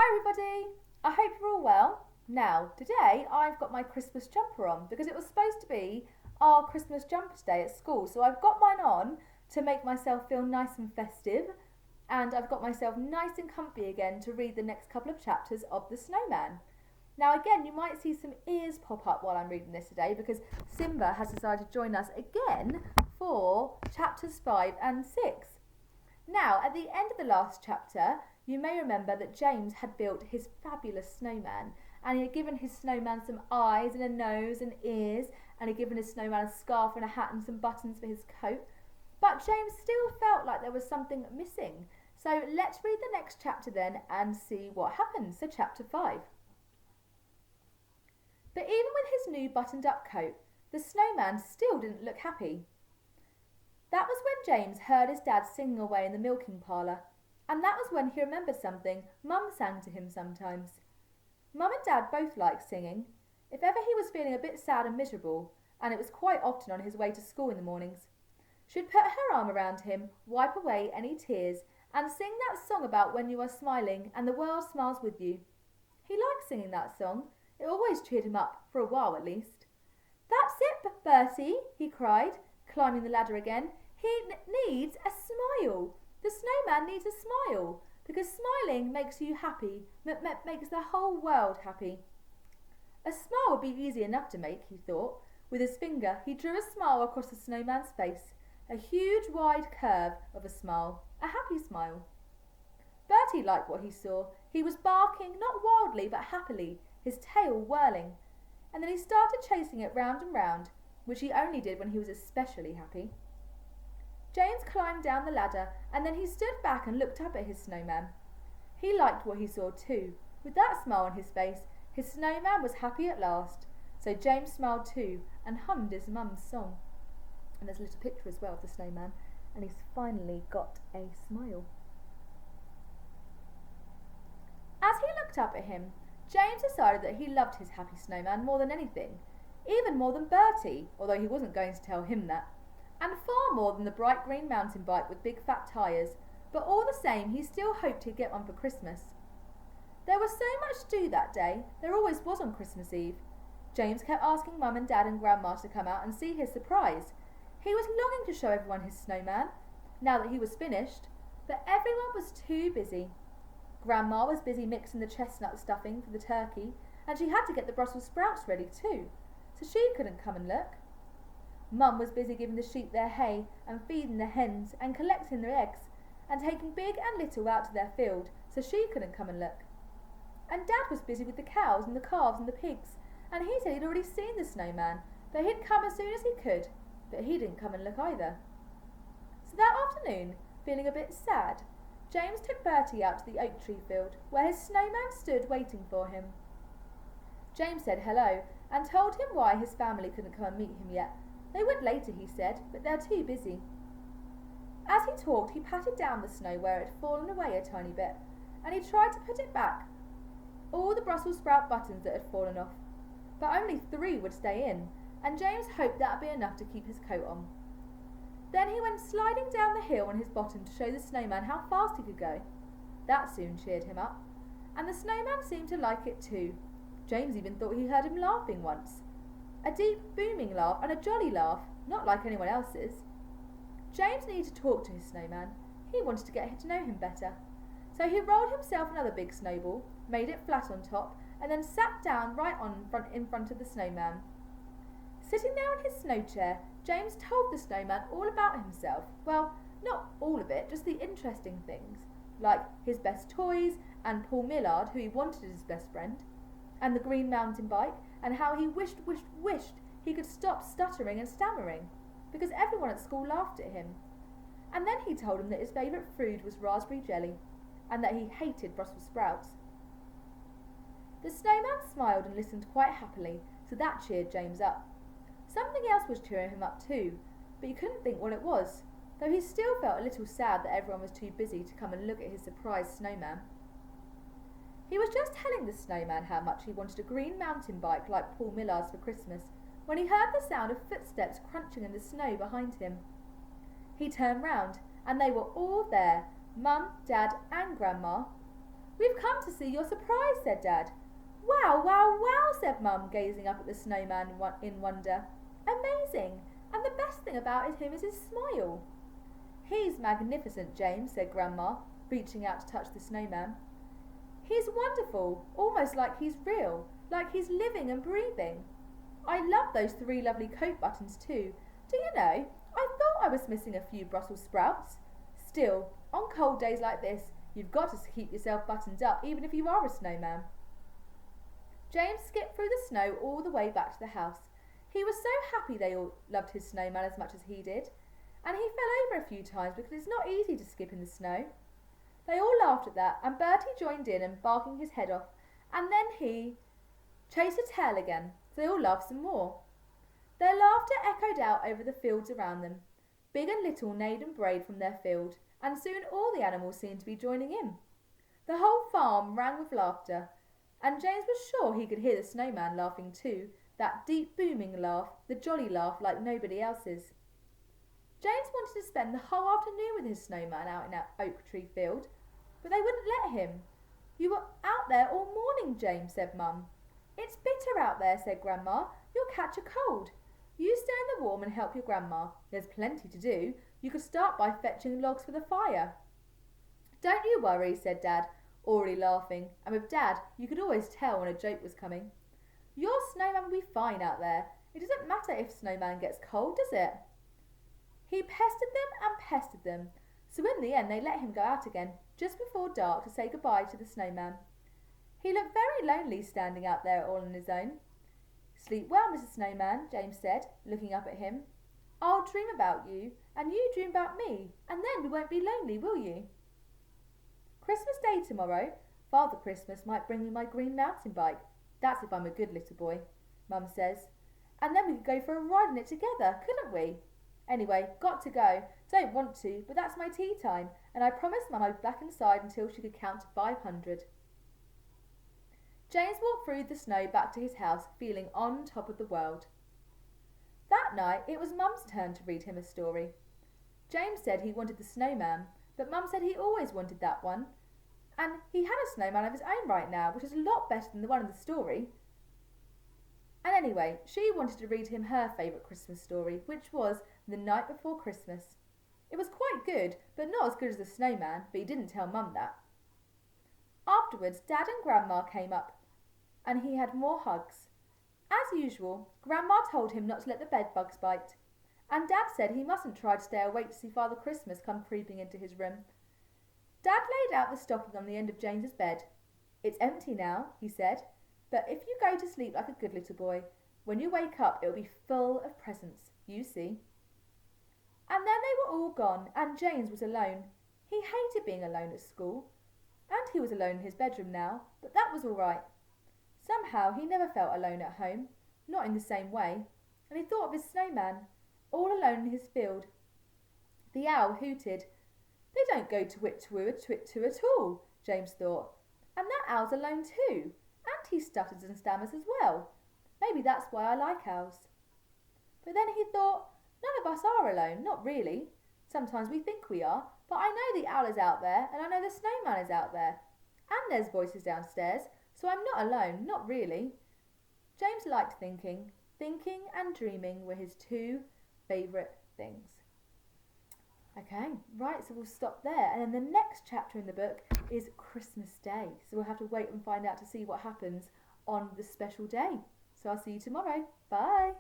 everybody! I hope you're all well. Now, today I've got my Christmas jumper on because it was supposed to be our Christmas jumper day at school. So I've got mine on to make myself feel nice and festive, and I've got myself nice and comfy again to read the next couple of chapters of The Snowman. Now, again, you might see some ears pop up while I'm reading this today because Simba has decided to join us again for chapters 5 and 6. Now, at the end of the last chapter, you may remember that James had built his fabulous snowman, and he had given his snowman some eyes and a nose and ears, and he had given his snowman a scarf and a hat and some buttons for his coat. But James still felt like there was something missing. So let's read the next chapter then and see what happens. So chapter 5. But even with his new buttoned up coat, the snowman still didn't look happy. That was when James heard his dad singing away in the milking parlour, and that was when he remembered something Mum sang to him sometimes. Mum and Dad both liked singing. If ever he was feeling a bit sad and miserable, and it was quite often on his way to school in the mornings, she'd put her arm around him, wipe away any tears, and sing that song about when you are smiling and the world smiles with you. He liked singing that song. It always cheered him up, for a while at least. "That's it, Bertie," he cried, climbing the ladder again. "He needs a smile. The snowman needs a smile, because smiling makes you happy, makes the whole world happy." A smile would be easy enough to make, he thought. With his finger, he drew a smile across the snowman's face, a huge wide curve of a smile, a happy smile. Bertie liked what he saw. He was barking, not wildly but happily, his tail whirling, and then he started chasing it round and round, which he only did when he was especially happy. James climbed down the ladder, and then he stood back and looked up at his snowman. He liked what he saw too. With that smile on his face, his snowman was happy at last. So James smiled too and hummed his mum's song. And there's a little picture as well of the snowman, and he's finally got a smile. As he looked up at him, James decided that he loved his happy snowman more than anything, even more than Bertie, although he wasn't going to tell him that, and far more than the bright green mountain bike with big fat tyres, but all the same he still hoped he'd get one for Christmas. There was so much to do that day, there always was on Christmas Eve. James kept asking Mum and Dad and Grandma to come out and see his surprise. He was longing to show everyone his snowman, now that he was finished, but everyone was too busy. Grandma was busy mixing the chestnut stuffing for the turkey, and she had to get the Brussels sprouts ready too, so she couldn't come and look. Mum was busy giving the sheep their hay and feeding the hens and collecting their eggs and taking big and little out to their field, so she couldn't come and look. And Dad was busy with the cows and the calves and the pigs, and he said he'd already seen the snowman, but he'd come as soon as he could, but he didn't come and look either. So that afternoon, feeling a bit sad, James took Bertie out to the oak tree field, where his snowman stood waiting for him. James said hello, and told him why his family couldn't come and meet him yet. They would later, he said, but they're too busy. As he talked, he patted down the snow where it had fallen away a tiny bit, and he tried to put it back, all the Brussels sprout buttons that had fallen off, but only 3 would stay in, and James hoped that would be enough to keep his coat on. Then he went sliding down the hill on his bottom to show the snowman how fast he could go. That soon cheered him up, and the snowman seemed to like it too. James even thought he heard him laughing once. A deep, booming laugh, and a jolly laugh, not like anyone else's. James needed to talk to his snowman. He wanted to get to know him better. So he rolled himself another big snowball, made it flat on top, and then sat down in front of the snowman. Sitting there in his snow chair, James told the snowman all about himself. Well, not all of it, just the interesting things, like his best toys, and Paul Millard, who he wanted as his best friend, and the green mountain bike, and how he wished he could stop stuttering and stammering, because everyone at school laughed at him. And then he told him that his favourite food was raspberry jelly, and that he hated Brussels sprouts. The snowman smiled and listened quite happily, so that cheered James up. Something else was cheering him up too, but he couldn't think what it was, though he still felt a little sad that everyone was too busy to come and look at his surprised snowman. He was just telling the snowman how much he wanted a green mountain bike like Paul Millard's for Christmas, when he heard the sound of footsteps crunching in the snow behind him. He turned round, and they were all there, Mum, Dad and Grandma. "We've come to see your surprise," said Dad. "Wow, wow, wow," said Mum, gazing up at the snowman in wonder. "Amazing! And the best thing about him is his smile." "He's magnificent, James," said Grandma, reaching out to touch the snowman. "He's wonderful, almost like he's real, like he's living and breathing. I love those 3 lovely coat buttons too. Do you know, I thought I was missing a few Brussels sprouts. Still, on cold days like this, you've got to keep yourself buttoned up even if you are a snowman." James skipped through the snow all the way back to the house. He was so happy they all loved his snowman as much as he did, and he fell over a few times because it's not easy to skip in the snow. They all laughed at that, and Bertie joined in and barking his head off, and then he chased a tail again, so they all laughed some more. Their laughter echoed out over the fields around them. Big and little neighed and brayed from their field, and soon all the animals seemed to be joining in. The whole farm rang with laughter, and James was sure he could hear the snowman laughing too, that deep booming laugh, the jolly laugh like nobody else's. James wanted to spend the whole afternoon with his snowman out in that oak tree field, but they wouldn't let him. "You were out there all morning, James," said Mum. "It's bitter out there," said Grandma. "You'll catch a cold. You stay in the warm and help your grandma. There's plenty to do. You could start by fetching logs for the fire." "Don't you worry," said Dad, already laughing, and with Dad you could always tell when a joke was coming. "Your snowman will be fine out there. It doesn't matter if snowman gets cold, does it?" He pestered them and pestered them, so in the end they let him go out again just before dark to say goodbye to the snowman. He looked very lonely standing out there all on his own. "Sleep well, Mr. Snowman," James said, looking up at him. "I'll dream about you, and you dream about me, and then we won't be lonely, will you?" "Christmas Day tomorrow. Father Christmas might bring me my green mountain bike. That's if I'm a good little boy," Mum says. "And then we could go for a ride in it together, couldn't we? Anyway, got to go. Don't want to, but that's my tea time, and I promised Mum I'd be back inside until she could count to 500. James walked through the snow back to his house, feeling on top of the world. That night, it was Mum's turn to read him a story. James said he wanted the snowman, but Mum said he always wanted that one, and he had a snowman of his own right now, which is a lot better than the one in the story. And anyway, she wanted to read him her favourite Christmas story, which was The Night Before Christmas. It was quite good, but not as good as the snowman, but he didn't tell Mum that. Afterwards, Dad and Grandma came up, and he had more hugs. As usual, Grandma told him not to let the bedbugs bite, and Dad said he mustn't try to stay awake to see Father Christmas come creeping into his room. Dad laid out the stocking on the end of James's bed. "It's empty now," he said, "but if you go to sleep like a good little boy, when you wake up it'll be full of presents, you see." And then they were all gone, and James was alone. He hated being alone at school, and he was alone in his bedroom now, but that was all right. Somehow he never felt alone at home, not in the same way, and he thought of his snowman, all alone in his field. The owl hooted. "They don't go twit-twoo-a-twit-twoo at all," James thought, "and that owl's alone too, and he stutters and stammers as well. Maybe that's why I like owls." But then he thought, none of us are alone, not really. Sometimes we think we are, but I know the owl is out there, and I know the snowman is out there, and there's voices downstairs, so I'm not alone, not really. James liked thinking. Thinking and dreaming were his 2 favourite things. Okay, right, so we'll stop there. And then the next chapter in the book is Christmas Day. So we'll have to wait and find out to see what happens on the special day. So I'll see you tomorrow. Bye.